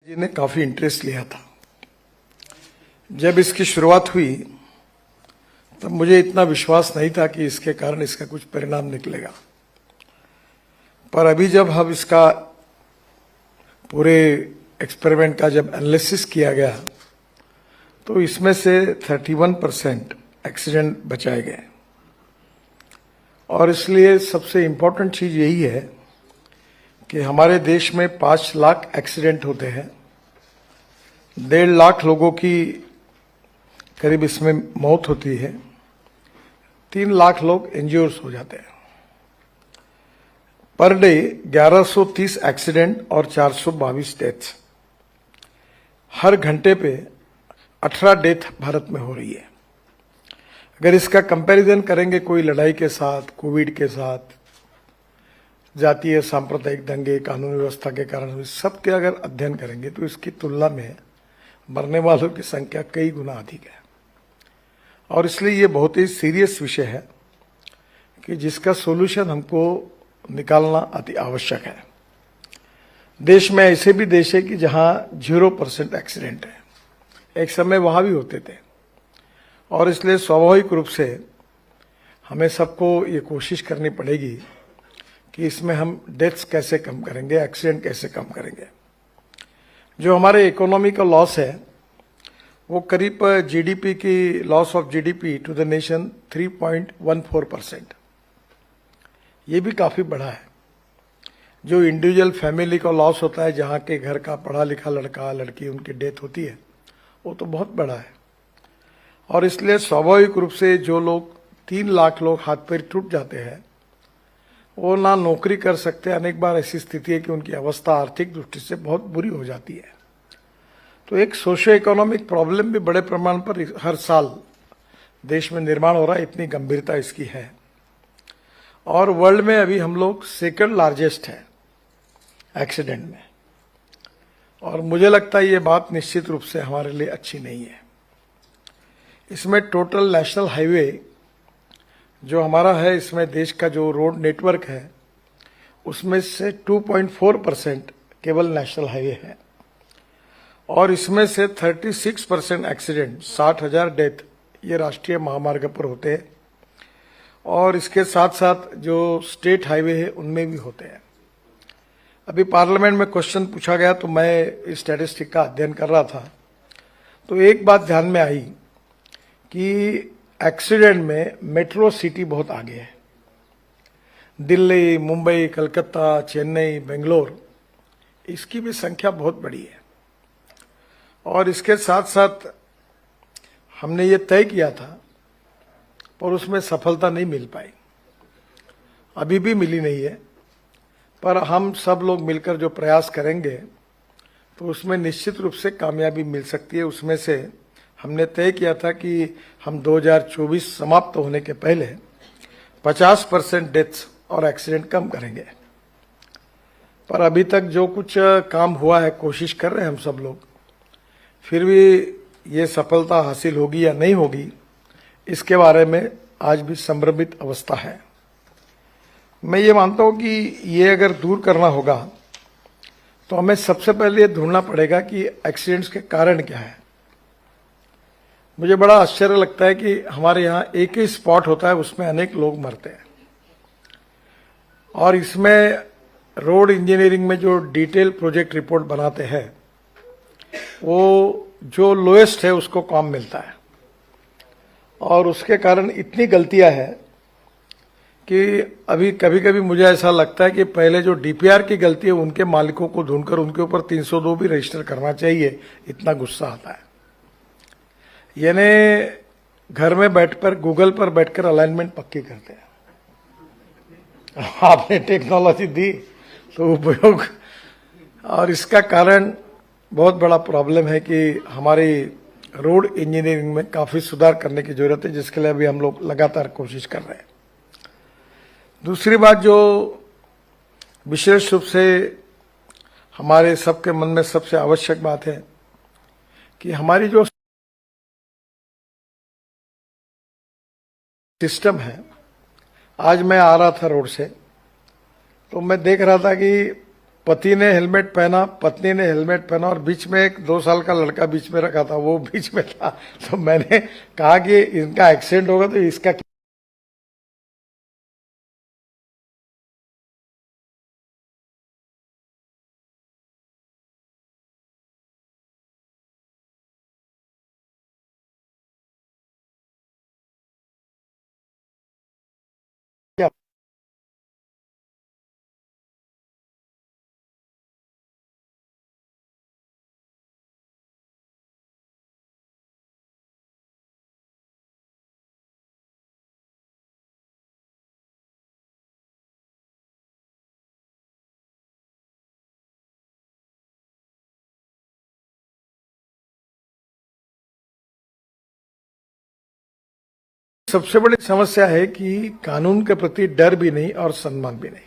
जी ने काफी इंटरेस्ट लिया था। जब इसकी शुरुआत हुई तब मुझे इतना विश्वास नहीं था कि इसके कारण इसका कुछ परिणाम निकलेगा, पर अभी जब हम इसका पूरे एक्सपेरिमेंट का जब एनालिसिस किया गया तो इसमें से 31% एक्सीडेंट बचाए गए। और इसलिए सबसे इम्पोर्टेंट चीज यही है कि हमारे देश में 5 लाख एक्सीडेंट होते हैं, 1.5 लाख लोगों की करीब इसमें मौत होती है, 3 लाख लोग इंज्योर्स हो जाते हैं। पर डे 1130 एक्सीडेंट और 422 डेथ्स, हर घंटे पे 18 डेथ भारत में हो रही है। अगर इसका कंपैरिजन करेंगे कोई लड़ाई के साथ, कोविड के साथ, जातीय सांप्रदायिक दंगे, कानून व्यवस्था के कारण सब के अगर अध्ययन करेंगे तो इसकी तुलना में मरने वालों की संख्या कई गुना अधिक है। और इसलिए ये बहुत ही सीरियस विषय है कि जिसका सॉल्यूशन हमको निकालना अति आवश्यक है। देश में ऐसे भी देश है कि जहां 0% एक्सीडेंट है, एक समय वहां भी होते थे। और इसलिए स्वाभाविक रूप से हमें सबको ये कोशिश करनी पड़ेगी कि इसमें हम डेथ्स कैसे कम करेंगे, एक्सीडेंट कैसे कम करेंगे। जो हमारे इकोनॉमी का लॉस है वो करीब जीडीपी की loss of GDP to the nation 3.14%, ये भी काफी बड़ा है। जो इंडिविजुअल फैमिली का लॉस होता है, जहाँ के घर का पढ़ा लिखा लड़का लड़की उनकी डेथ होती है, वो तो बहुत बड़ा है। और इसलिए स्वाभाविक रूप से जो लोग 3 लाख लोग हाथ पैर टूट जाते हैं, वो ना नौकरी कर सकते। अनेक बार ऐसी स्थिति है कि उनकी अवस्था आर्थिक दृष्टि से बहुत बुरी हो जाती है। तो एक सोशियो इकोनॉमिक प्रॉब्लम भी बड़े प्रमाण पर हर साल देश में निर्माण हो रहा है, इतनी गंभीरता इसकी है। और वर्ल्ड में अभी हम लोग 2nd लार्जेस्ट है एक्सीडेंट में। और मुझे लगता है ये बात निश्चित रूप से हमारे लिए अच्छी नहीं है। इसमें टोटल नेशनल हाईवे जो हमारा है, इसमें देश का जो रोड नेटवर्क है उसमें से 2.4% केवल नेशनल हाईवे है। और इसमें से 36% एक्सीडेंट, 60,000 डेथ, ये राष्ट्रीय महामार्ग पर होते हैं। और इसके साथ साथ जो स्टेट हाईवे है उनमें भी होते हैं। अभी पार्लियामेंट में क्वेश्चन पूछा गया तो मैं इस स्टैटिस्टिक का अध्ययन कर रहा था, तो एक बात ध्यान में आई कि एक्सीडेंट में मेट्रो सिटी बहुत आगे है। दिल्ली, मुंबई, कलकत्ता, चेन्नई, बेंगलोर, इसकी भी संख्या बहुत बड़ी है। और इसके साथ साथ हमने ये तय किया था, पर उसमें सफलता नहीं मिल पाई, अभी भी मिली नहीं है। पर हम सब लोग मिलकर जो प्रयास करेंगे तो उसमें निश्चित रूप से कामयाबी मिल सकती है। उसमें से हमने तय किया था कि हम 2024 समाप्त होने के पहले 50% डेथ्स और एक्सीडेंट कम करेंगे। पर अभी तक जो कुछ काम हुआ है, कोशिश कर रहे हैं हम सब लोग, फिर भी ये सफलता हासिल होगी या नहीं होगी, इसके बारे में आज भी संभ्रमित अवस्था है। मैं ये मानता हूं कि ये अगर दूर करना होगा तो हमें सबसे पहले ये ढूंढना पड़ेगा कि एक्सीडेंट्स के कारण क्या है। मुझे बड़ा आश्चर्य लगता है कि हमारे यहाँ एक ही स्पॉट होता है, उसमें अनेक लोग मरते हैं। और इसमें रोड इंजीनियरिंग में जो डिटेल प्रोजेक्ट रिपोर्ट बनाते हैं, वो जो लोएस्ट है उसको काम मिलता है। और उसके कारण इतनी गलतियां हैं कि अभी कभी कभी मुझे ऐसा लगता है कि पहले जो डीपीआर की गलती है उनके मालिकों को ढूंढकर उनके ऊपर 302 भी रजिस्टर करना चाहिए, इतना गुस्सा आता है। यानी घर में बैठकर गूगल पर बैठकर अलाइनमेंट पक्की करते हैं। आपने टेक्नोलॉजी दी तो उपयोग, और इसका कारण बहुत बड़ा प्रॉब्लम है कि हमारी रोड इंजीनियरिंग में काफी सुधार करने की जरूरत है, जिसके लिए अभी हम लोग लगातार कोशिश कर रहे हैं। दूसरी बात जो विशेष रूप से हमारे सबके मन में सबसे आवश्यक बात है कि हमारी जो सिस्टम है, आज मैं आ रहा था रोड से तो मैं देख रहा था कि पति ने हेलमेट पहना, पत्नी ने हेलमेट पहना और बीच में एक 2 साल का लड़का बीच में रखा था, वो बीच में था। तो मैंने कहा कि इनका एक्सीडेंट होगा तो इसका क्या। सबसे बड़ी समस्या है कि कानून के प्रति डर भी नहीं और सम्मान भी नहीं।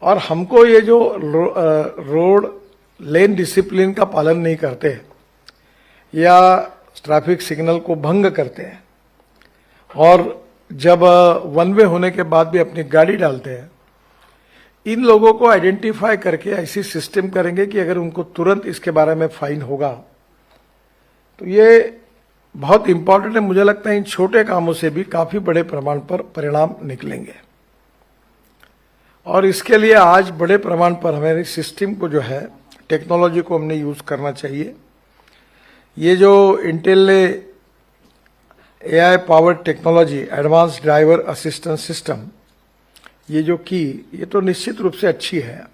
और हमको ये जो रोड लेन डिसिप्लिन का पालन नहीं करते या ट्रैफिक सिग्नल को भंग करते हैं और जब वन वे होने के बाद भी अपनी गाड़ी डालते हैं, इन लोगों को आइडेंटिफाई करके ऐसी सिस्टम करेंगे कि अगर उनको तुरंत इसके बारे में फाइन होगा तो ये बहुत इंपॉर्टेंट है। मुझे लगता है इन छोटे कामों से भी काफी बड़े प्रमाण पर परिणाम निकलेंगे और इसके लिए आज बड़े प्रमाण पर हमारे सिस्टम को जो है, टेक्नोलॉजी को हमने यूज करना चाहिए। ये जो इंटेल ने AI powered technology, advance driver assistance system, ये जो की, ये तो निश्चित रूप से अच्छी है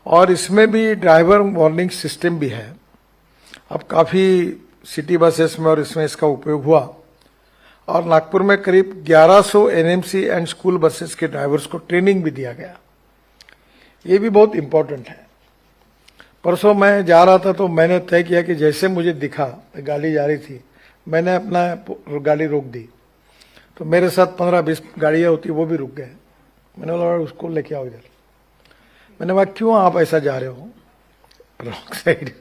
और इसमें भी ड्राइवर वार्निंग सिस्टम भी है। अब काफी सिटी बसेस में और इसमें इसका उपयोग हुआ और नागपुर में करीब 1100 एनएमसी एंड स्कूल बसेस के ड्राइवर्स को ट्रेनिंग भी दिया गया। ये भी बहुत इंपॉर्टेंट है। परसों मैं जा रहा था तो मैंने तय किया कि जैसे मुझे दिखा, गाड़ी जा रही थी, मैंने अपना गाड़ी रोक दी। तो मेरे साथ 15-20 गाड़ियां होती, वो भी रुक गए। मैंने बोला उसको लेके आओ इधर। मैंने कहा क्यों आप ऐसा जा रहे हो रॉन्ग साइड?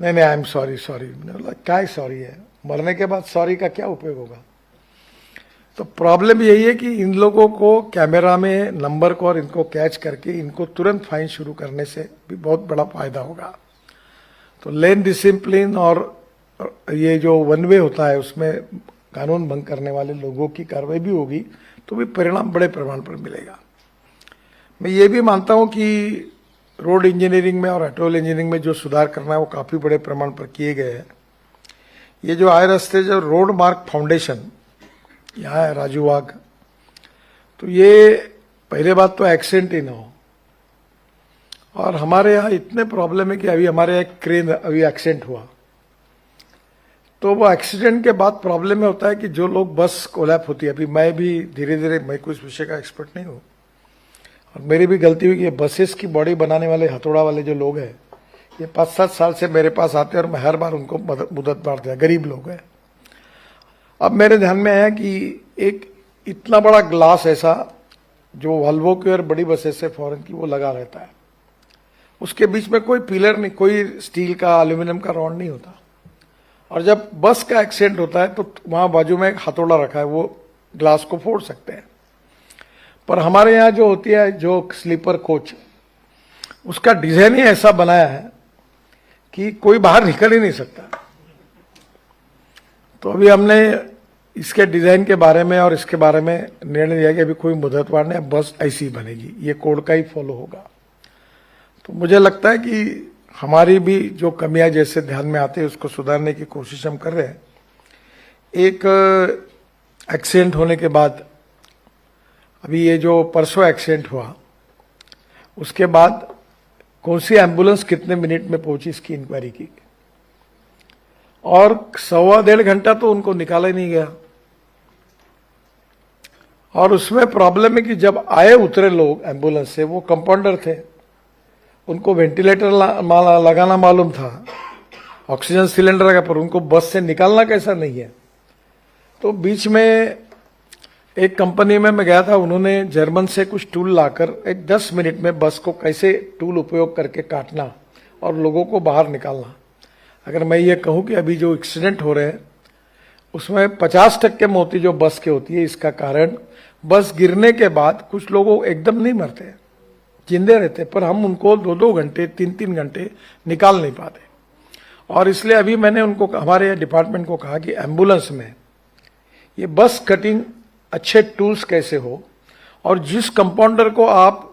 नहीं आई एम सॉरी। मैंने बोला क्या सॉरी है, मरने के बाद सॉरी का क्या उपयोग होगा? तो प्रॉब्लम यही है कि इन लोगों को कैमरा में नंबर को और इनको कैच करके इनको तुरंत फाइन शुरू करने से भी बहुत बड़ा फायदा होगा। तो लेन डिसिप्लिन और ये जो वन वे होता है उसमें कानून भंग करने वाले लोगों की कार्रवाई भी होगी तो भी परिणाम बड़े प्रमाण पर मिलेगा। मैं ये भी मानता हूं कि रोड इंजीनियरिंग में और ऑटो इंजीनियरिंग में जो सुधार करना है वो काफी बड़े प्रमाण पर किए गए हैं। ये जो आए रास्ते जो रोड मार्ग फाउंडेशन यहाँ है राजूवाग, तो ये पहले बात तो एक्सीडेंट ही ना हो। और हमारे यहाँ इतने प्रॉब्लम है कि अभी हमारे एक क्रेन अभी एक्सीडेंट हुआ, तो वो एक्सीडेंट के बाद प्रॉब्लम में होता है कि जो लोग बस कोलैप होती है, अभी मैं भी धीरे धीरे, मैं कोई इस विषय का एक्सपर्ट नहीं हूँ और मेरी भी गलती हुई कि बसेस की बॉडी बनाने वाले हथौड़ा वाले जो लोग हैं, ये 5-7 साल से मेरे पास आते हैं और मैं हर बार उनको मदद बांट दिया। गरीब लोग हैं। अब मेरे ध्यान में आया कि एक इतना बड़ा ग्लास ऐसा जो वॉल्वो की और बड़ी बसेस से फॉरेन की वो लगा रहता है, उसके बीच में कोई पिलर नहीं, कोई स्टील का एल्यूमिनियम का रॉड नहीं होता। और जब बस का एक्सीडेंट होता है तो वहां बाजू में एक हथौड़ा रखा है, वो ग्लास को फोड़ सकते हैं। पर हमारे यहाँ जो होती है जो स्लीपर कोच, उसका डिजाइन ही ऐसा बनाया है कि कोई बाहर निकल ही नहीं सकता। तो अभी हमने इसके डिजाइन के बारे में और इसके बारे में निर्णय लिया कि अभी कोई मुदतवार नहीं, बस ऐसी ही बनेगी, ये कोड का ही फॉलो होगा। तो मुझे लगता है कि हमारी भी जो कमियां जैसे ध्यान में आते हैं उसको सुधारने की कोशिश हम कर रहे हैं। एक एक्सीडेंट होने के बाद, अभी ये जो परसों एक्सीडेंट हुआ, उसके बाद कौन सी एम्बुलेंस कितने मिनट में पहुंची इसकी इंक्वायरी की और 1.25 घंटा तो उनको निकाला ही नहीं गया। और उसमें प्रॉब्लम है कि जब आए उतरे लोग एम्बुलेंस से, वो कंपाउंडर थे, उनको वेंटिलेटर लगाना मालूम था, ऑक्सीजन सिलेंडर लगा, पर उनको बस से निकालना कैसा नहीं है। तो बीच में एक कंपनी में मैं गया था, उन्होंने जर्मन से कुछ टूल लाकर एक 10 मिनट में बस को कैसे टूल उपयोग करके काटना और लोगों को बाहर निकालना। अगर मैं ये कहूं कि अभी जो एक्सीडेंट हो रहे हैं उसमें 50% मौतें जो बस के होती है, इसका कारण बस गिरने के बाद कुछ लोगों एकदम नहीं मरते, जिंदे रहते, पर हम उनको 2-2 घंटे 3-3 घंटे निकाल नहीं पाते। और इसलिए अभी मैंने उनको, हमारे डिपार्टमेंट को कहा कि एम्बुलेंस में ये बस कटिंग अच्छे टूल्स कैसे हो, और जिस कंपाउंडर को आप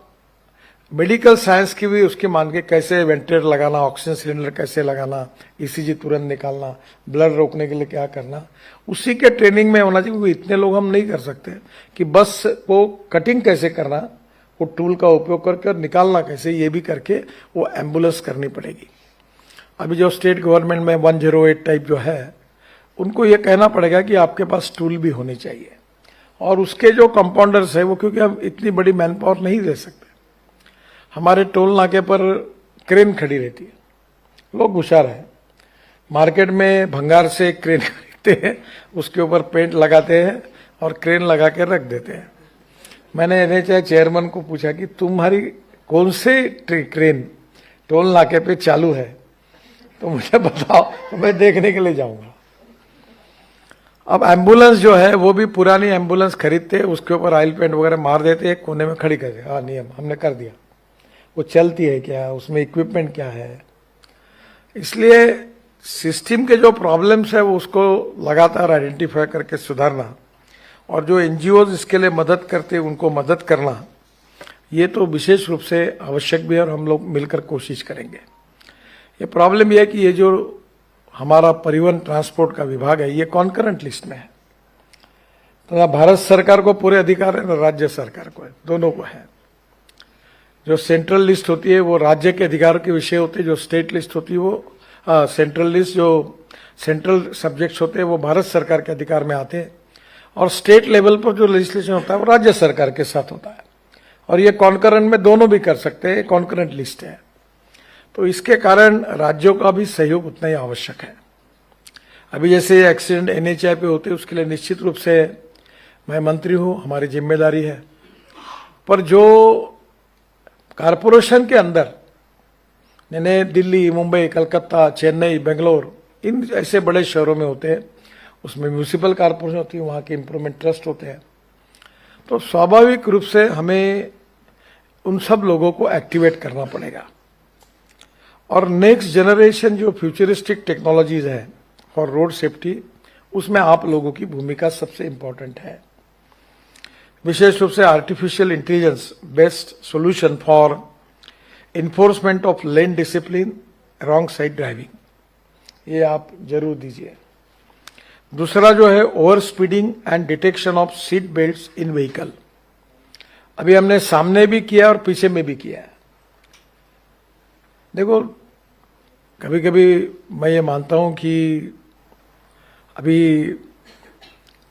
मेडिकल साइंस की भी उसकी मान के कैसे वेंटिलेटर लगाना, ऑक्सीजन सिलेंडर कैसे लगाना, ईसीजी तुरंत निकालना, ब्लड रोकने के लिए क्या करना, उसी के ट्रेनिंग में होना चाहिए। क्योंकि इतने लोग हम नहीं कर सकते कि बस को कटिंग कैसे करना, वो टूल का उपयोग करके, और निकालना कैसे, ये भी करके वो एम्बुलेंस करनी पड़ेगी। अभी जो स्टेट गवर्नमेंट में 108 टाइप जो है, उनको ये कहना पड़ेगा कि आपके पास टूल भी होने चाहिए, और उसके जो कंपाउंडर्स है वो, क्योंकि हम इतनी बड़ी मैन पावर नहीं दे सकते। हमारे टोल नाके पर क्रेन खड़ी रहती है, लोग होशियार हैं, मार्केट में भंगार से क्रेन खरीदते हैं, उसके ऊपर पेंट लगाते हैं और क्रेन लगा के रख देते हैं। मैंने एनएचआई चेयरमैन को पूछा कि तुम्हारी कौन से क्रेन टोल नाके पे चालू है, तो मुझे बताओ, तो मैं देखने के लिए जाऊंगा। अब एम्बुलेंस जो है वो भी पुरानी एम्बुलेंस खरीदते, उसके ऊपर ऑयल पेंट वगैरह मार देते, एक कोने में खड़ी कर दे। हाँ, नियम हमने कर दिया। वो चलती है क्या, उसमें इक्विपमेंट क्या है? इसलिए सिस्टम के जो प्रॉब्लम्स है वो उसको लगातार आइडेंटिफाई करके सुधारना, और जो एनजीओज इसके लिए मदद करते हैं उनको मदद करना, ये तो विशेष रूप से आवश्यक भी है, और हम लोग मिलकर कोशिश करेंगे। ये प्रॉब्लम ये है कि ये जो हमारा परिवहन ट्रांसपोर्ट का विभाग है, ये कॉन्करेंट लिस्ट में है, तो ना भारत सरकार को पूरे अधिकार है, ना राज्य सरकार को है, दोनों को है। जो सेंट्रल लिस्ट होती है वो राज्य के अधिकार के विषय होते हैं, जो स्टेट लिस्ट होती है वो सेंट्रल लिस्ट, जो सेंट्रल सब्जेक्ट्स होते हैं वो भारत सरकार के अधिकार में आते हैं, और स्टेट लेवल पर जो लेजिस्लेशन होता है वो राज्य सरकार के साथ होता है, और ये कॉन्करेंट में दोनों भी कर सकते हैं, कॉन्करेंट लिस्ट है। तो इसके कारण राज्यों का भी सहयोग उतना ही आवश्यक है। अभी जैसे एक्सीडेंट एनएचआई पे होते हैं, उसके लिए निश्चित रूप से मैं मंत्री हूं, हमारी जिम्मेदारी है, पर जो कारपोरेशन के अंदर यानी दिल्ली, मुंबई, कलकत्ता, चेन्नई, बेंगलोर, इन ऐसे बड़े शहरों में होते हैं, उसमें म्यूनिसिपल कारपोरेशन होती है, वहाँ के इम्प्रूवमेंट ट्रस्ट होते हैं, तो स्वाभाविक रूप से हमें उन सब लोगों को एक्टिवेट करना पड़ेगा। और नेक्स्ट जनरेशन जो फ्यूचरिस्टिक टेक्नोलॉजीज है फॉर रोड सेफ्टी, उसमें आप लोगों की भूमिका सबसे इंपॉर्टेंट है। विशेष रूप से artificial intelligence based solution for enforcement of lane discipline, wrong side driving, ये आप जरूर दीजिए। दूसरा जो है over speeding and detection of seat belts in vehicle, अभी हमने सामने भी किया और पीछे में भी किया है। देखो, कभी कभी मैं ये मानता हूं कि अभी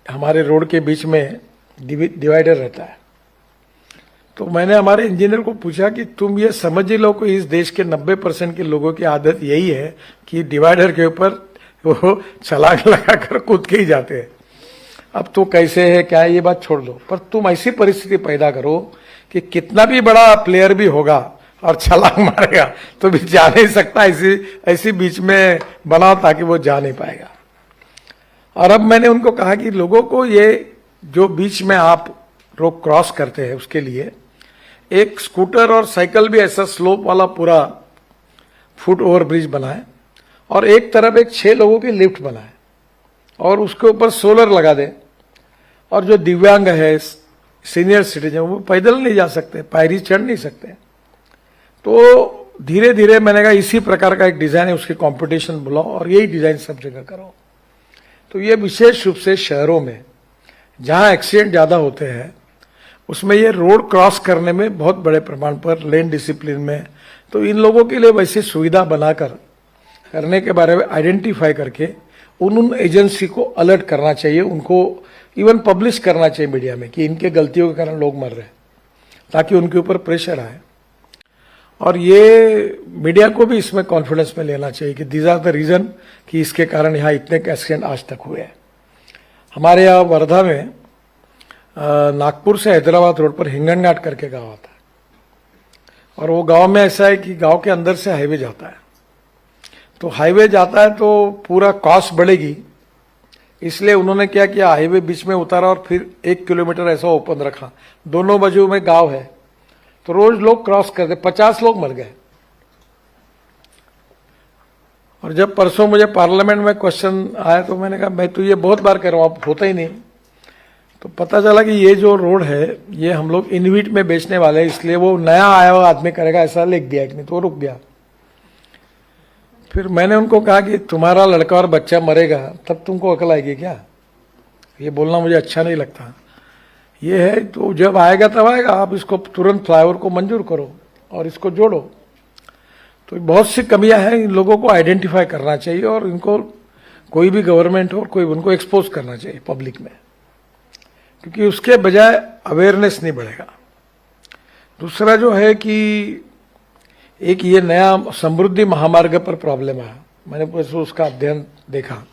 हमारे रोड के बीच में डिवाइडर रहता है, तो मैंने हमारे इंजीनियर को पूछा कि तुम ये समझ ही लो कि इस देश के 90% के लोगों की आदत यही है कि डिवाइडर के ऊपर वो छलांग लगाकर कूद के ही जाते हैं। अब तो कैसे है क्या है ये बात छोड़ दो, पर तुम ऐसी परिस्थिति पैदा करो कि कितना भी बड़ा प्लेयर भी होगा और छलांग मारेगा तो भी जा नहीं सकता, ऐसी बीच में बनाओ ताकि वो जा नहीं पाएगा। और अब मैंने उनको कहा कि लोगों को ये जो बीच में आप रोड क्रॉस करते हैं उसके लिए एक स्कूटर और साइकिल भी ऐसा स्लोप वाला पूरा फुट ओवर ब्रिज बनाए, और एक तरफ एक 6 लोगों की लिफ्ट बनाए, और उसके ऊपर सोलर लगा दे, और जो दिव्यांग है, सीनियर सिटीजन, वो पैदल नहीं जा सकते, पायरी चढ़ नहीं सकते। तो धीरे धीरे मैंने कहा इसी प्रकार का एक डिजाइन है, उसकी कंपटीशन बुलाओ और यही डिजाइन सब जगह करो। तो ये विशेष रूप से शहरों में जहां एक्सीडेंट ज्यादा होते हैं उसमें ये रोड क्रॉस करने में बहुत बड़े प्रमाण पर लेन डिसिप्लिन में, तो इन लोगों के लिए वैसी सुविधा बनाकर करने के बारे में आइडेंटिफाई करके उन एजेंसी को अलर्ट करना चाहिए, उनको इवन पब्लिश करना चाहिए मीडिया में कि इनके गलतियों के कारण लोग मर रहे हैं, ताकि उनके ऊपर प्रेशर आए। और ये मीडिया को भी इसमें कॉन्फिडेंस में लेना चाहिए कि दीज आर द रीजन कि इसके कारण यहाँ इतने एक्सीडेंट आज तक हुए हैं। हमारे यहाँ वर्धा में नागपुर से हैदराबाद रोड पर हिंगनघाट करके गांव आता है, और वो गांव में ऐसा है कि गांव के अंदर से हाईवे जाता है, तो हाईवे जाता है तो पूरा कॉस्ट बढ़ेगी, इसलिए उन्होंने क्या किया, हाईवे बीच में उतारा और फिर 1 किलोमीटर ऐसा ओपन रखा, दोनों बाजू में गांव है, तो रोज लोग क्रॉस करते, 50 लोग मर गए। और जब परसों मुझे पार्लियामेंट में क्वेश्चन आया तो मैंने कहा मैं तो ये बहुत बार कह रहा हूं, अब होता ही नहीं। तो पता चला कि ये जो रोड है ये हम लोग इनविट में बेचने वाले हैं, इसलिए वो नया आया हुआ आदमी करेगा ऐसा लिख दिया कि नहीं, तो वो रुक गया। फिर मैंने उनको कहा कि तुम्हारा लड़का और बच्चा मरेगा तब तुमको अकल आएगी क्या? ये बोलना मुझे अच्छा नहीं लगता। ये है तो जब आएगा तब आएगा, आप इसको तुरंत फ्लाईओवर को मंजूर करो और इसको जोड़ो। तो बहुत सी कमियां हैं, इन लोगों को आइडेंटिफाई करना चाहिए और इनको कोई भी गवर्नमेंट हो कोई उनको एक्सपोज करना चाहिए पब्लिक में, क्योंकि उसके बजाय अवेयरनेस नहीं बढ़ेगा। दूसरा जो है कि एक ये नया समृद्धि महामार्ग पर प्रॉब्लम है, मैंने उसका अध्ययन देखा।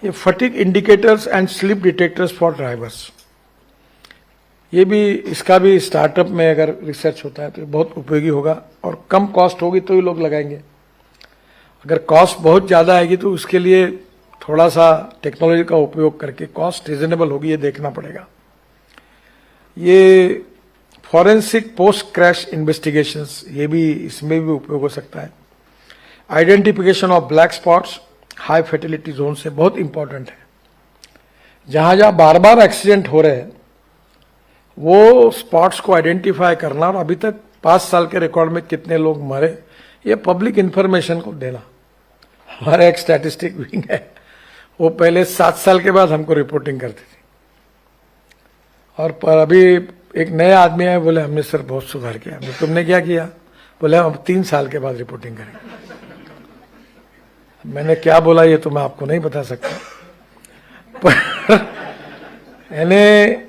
ये fatigue indicators and slip detectors for drivers, ये भी इसका भी स्टार्टअप में अगर रिसर्च होता है तो बहुत उपयोगी होगा और कम कॉस्ट होगी तो ही लोग लगाएंगे। अगर कॉस्ट बहुत ज़्यादा आएगी तो उसके लिए थोड़ा सा टेक्नोलॉजी का उपयोग करके कॉस्ट रिजनेबल होगी, ये देखना पड़ेगा। ये फॉरेंसिक पोस्ट क्रैश इन्वेस्टिगेशंस, ये भी इसमें भी उपयोग हो सकता है। Identification of black spots high fertility zone से बहुत इंपॉर्टेंट है। जहां जहां बार बार एक्सीडेंट हो रहे हैं वो स्पॉट्स को आइडेंटिफाई करना और अभी तक 5 साल के रिकॉर्ड में कितने लोग मरे ये पब्लिक इंफॉर्मेशन को देना। हमारा एक स्टैटिस्टिक विंग है, वो पहले 7 साल के बाद हमको रिपोर्टिंग करती थी, और पर अभी एक नए आदमी आए, बोले हमने सर बहुत सुधार किया। तुमने क्या किया? बोले हम 3 साल के बाद रिपोर्टिंग करेंगे। मैंने क्या बोला ये तो मैं आपको नहीं बता सकता, पर यानी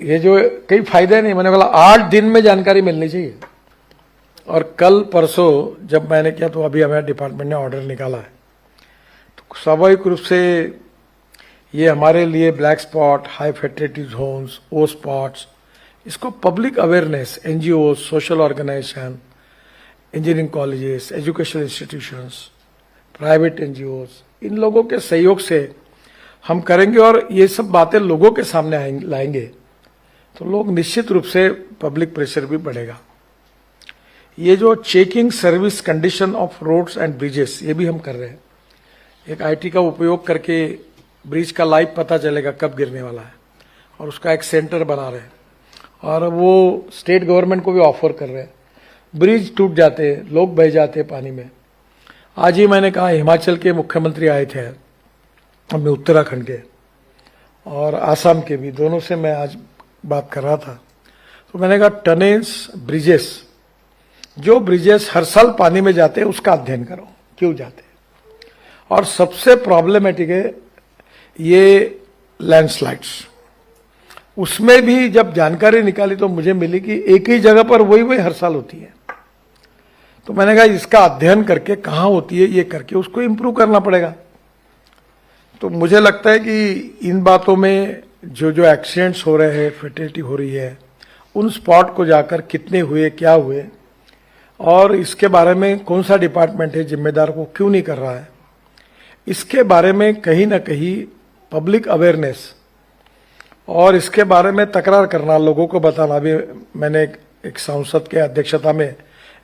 ये जो कई फायदे नहीं, मैंने बोला 8 दिन में जानकारी मिलनी चाहिए। और कल परसों जब मैंने किया तो अभी हमारे डिपार्टमेंट ने ऑर्डर निकाला है, तो स्वाभाविक रूप से ये हमारे लिए black spot, high fertility zones, ओ स्पॉट्स, इसको public awareness, NGO, social organisation, engineering colleges, educational institutions, private NGOs, इन लोगों के सहयोग से हम करेंगे और ये सब बातें लोगों के सामने लाएंगे तो लोग निश्चित रूप से पब्लिक प्रेशर भी बढ़ेगा। ये जो checking service condition of roads and bridges, ये भी हम कर रहे हैं। एक आईटी का उपयोग करके ब्रिज का लाइव पता चलेगा कब गिरने वाला है, और उसका एक सेंटर बना रहे हैं और वो स्टेट गवर्नमेंट को भी ऑफर कर रहे हैं। ब्रिज टूट जाते हैं, लोग बह जाते हैं पानी में। आज ही मैंने कहा हिमाचल के मुख्यमंत्री आए थे, मैं उत्तराखंड के और आसाम के भी, दोनों से मैं आज बात कर रहा था। तो मैंने कहा टनेल्स, ब्रिजेस, जो ब्रिजेस हर साल पानी में जाते हैं उसका अध्ययन करो, क्यों जाते हैं। और सबसे प्रॉब्लमेटिक है ये लैंडस्लाइड्स, उसमें भी जब जानकारी निकाली तो मुझे मिली कि एक ही जगह पर वही हर साल होती है। तो मैंने कहा इसका अध्ययन करके कहाँ होती है ये करके उसको इम्प्रूव करना पड़ेगा। तो मुझे लगता है कि इन बातों में जो जो एक्सीडेंट्स हो रहे हैं, फर्टिलिटी हो रही है, उन स्पॉट को जाकर कितने हुए, क्या हुए, और इसके बारे में कौन सा डिपार्टमेंट है जिम्मेदार, को क्यों नहीं कर रहा है, इसके बारे में कहीं ना कहीं पब्लिक अवेयरनेस और इसके बारे में तकरार करना, लोगों को बताना। अभी मैंने एक सांसद के अध्यक्षता में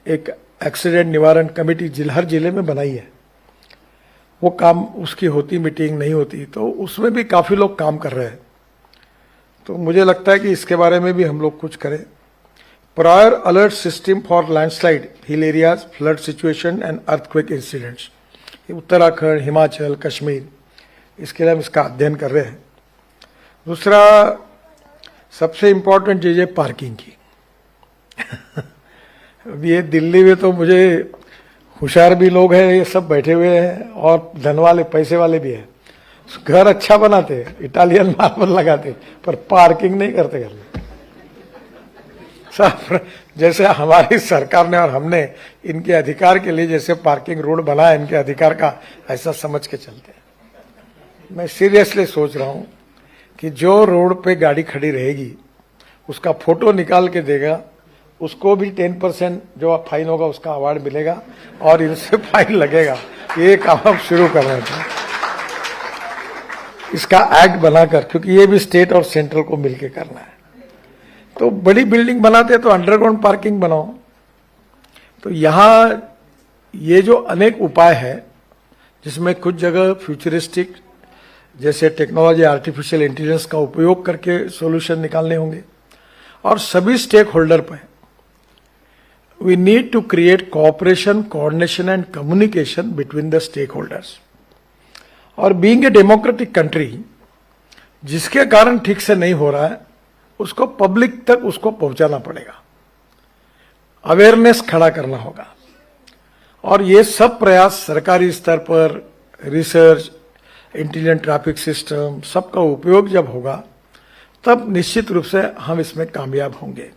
एक एक्सीडेंट निवारण कमेटी हर जिले में बनाई है। वो काम उसकी होती, मीटिंग नहीं होती, तो उसमें भी काफी लोग काम कर रहे हैं। तो मुझे लगता है कि इसके बारे में भी हम लोग कुछ करें। Prior alert system for landslide, hill areas, flood situation and earthquake incidents, Uttarakhand, Himachal, Kashmir, इसके लिए हम इसका अध्ययन कर रहे हैं। दूसरा सबसे इंपॉर्टेंट चीज है पार्किंग की। अब ये दिल्ली में तो मुझे होशियार भी लोग हैं, ये सब बैठे हुए हैं और धन वाले, पैसे वाले भी हैं, घर अच्छा बनाते, इटालियन मार्बल लगाते, पर पार्किंग नहीं करते घर में। सब जैसे हमारी सरकार ने और हमने इनके अधिकार के लिए जैसे पार्किंग रोड बनाया, इनके अधिकार का, ऐसा समझ के चलते हैं। मैं सीरियसली सोच रहा हूं कि जो रोड पे गाड़ी खड़ी रहेगी उसका फोटो निकाल के देगा, उसको भी 10% जो फाइन होगा उसका अवार्ड मिलेगा और इनसे फाइन लगेगा। ये काम हम शुरू कर रहे थे, इसका एक्ट बनाकर, क्योंकि ये भी स्टेट और सेंट्रल को मिलकर करना है। तो बड़ी बिल्डिंग बनाते तो अंडरग्राउंड पार्किंग बनाओ। तो यहां ये जो अनेक उपाय है, जिसमें कुछ जगह फ्यूचरिस्टिक जैसे टेक्नोलॉजी, आर्टिफिशियल इंटेलिजेंस का उपयोग करके सॉल्यूशन निकालने होंगे, और सभी स्टेक होल्डर पर we need to create cooperation, coordination and communication between the stakeholders. और बीइंग ए डेमोक्रेटिक कंट्री, जिसके कारण ठीक से नहीं हो रहा है उसको पब्लिक तक उसको पहुंचाना पड़ेगा, अवेयरनेस खड़ा करना होगा। और ये सब प्रयास सरकारी स्तर पर रिसर्च, इंटेलिजेंट ट्रैफिक सिस्टम, सबका उपयोग जब होगा तब निश्चित रूप से हम इसमें कामयाब होंगे।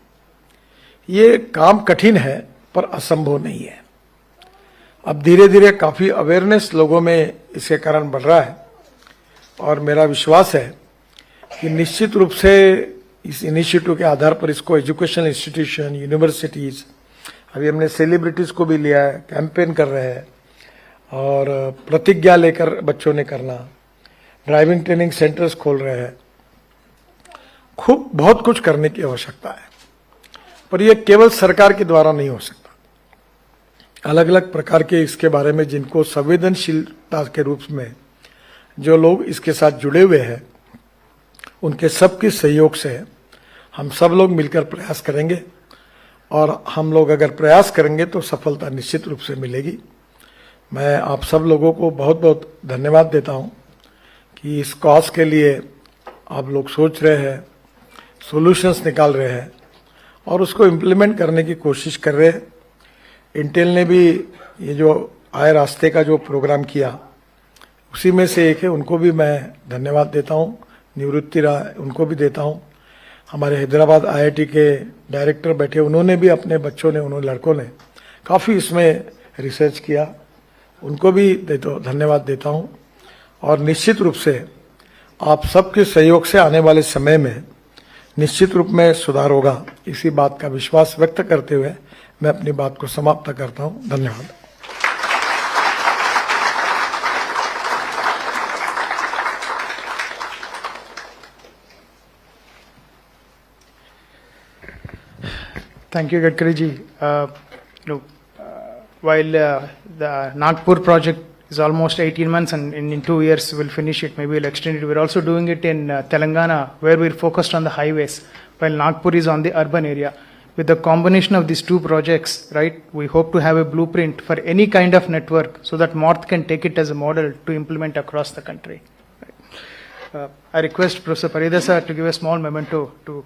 ये काम कठिन है पर असंभव नहीं है। अब धीरे धीरे काफी अवेयरनेस लोगों में इसके कारण बढ़ रहा है, और मेरा विश्वास है कि निश्चित रूप से इस इनिशिएटिव के आधार पर इसको एजुकेशनल इंस्टीट्यूशन, यूनिवर्सिटीज, अभी हमने सेलिब्रिटीज को भी लिया है, कैंपेन कर रहे हैं, और प्रतिज्ञा लेकर बच्चों ने करना, ड्राइविंग ट्रेनिंग सेंटर्स खोल रहे हैं। खूब बहुत कुछ करने की आवश्यकता है, पर यह केवल सरकार के द्वारा नहीं हो सकता। अलग अलग प्रकार के इसके बारे में जिनको संवेदनशीलता के रूप में जो लोग इसके साथ जुड़े हुए हैं, उनके सबके सहयोग से हम सब लोग मिलकर प्रयास करेंगे, और हम लोग अगर प्रयास करेंगे तो सफलता निश्चित रूप से मिलेगी। मैं आप सब लोगों को बहुत बहुत धन्यवाद देता हूं कि इस कॉज के लिए आप लोग सोच रहे हैं, सॉल्यूशंस निकाल रहे हैं और उसको इम्प्लीमेंट करने की कोशिश कर रहे हैं। इंटेल ने भी ये जो आए रास्ते का जो प्रोग्राम किया, उसी में से एक है, उनको भी मैं धन्यवाद देता हूं। निवृत्ति राय, उनको भी देता हूं। हमारे हैदराबाद आईआईटी के डायरेक्टर बैठे, उन्होंने भी अपने बच्चों ने, उन्होंने लड़कों ने काफ़ी इसमें रिसर्च किया, उनको भी धन्यवाद देता हूं। और निश्चित रूप से आप सबके सहयोग से आने वाले समय में निश्चित रूप में सुधार होगा, इसी बात का विश्वास व्यक्त करते हुए मैं अपनी बात को समाप्त करता हूं। धन्यवाद। Thank you, Gadkari ji. While the Nagpur project is almost 18 months and in 2 years we'll finish it, maybe we'll extend it. We're also doing it in Telangana, where we're focused on the highways, while Nagpur is on the urban area. With the combination of these two projects, right, we hope to have a blueprint for any kind of network so that North can take it as a model to implement across the country. I request Professor Parida sir to give a small memento to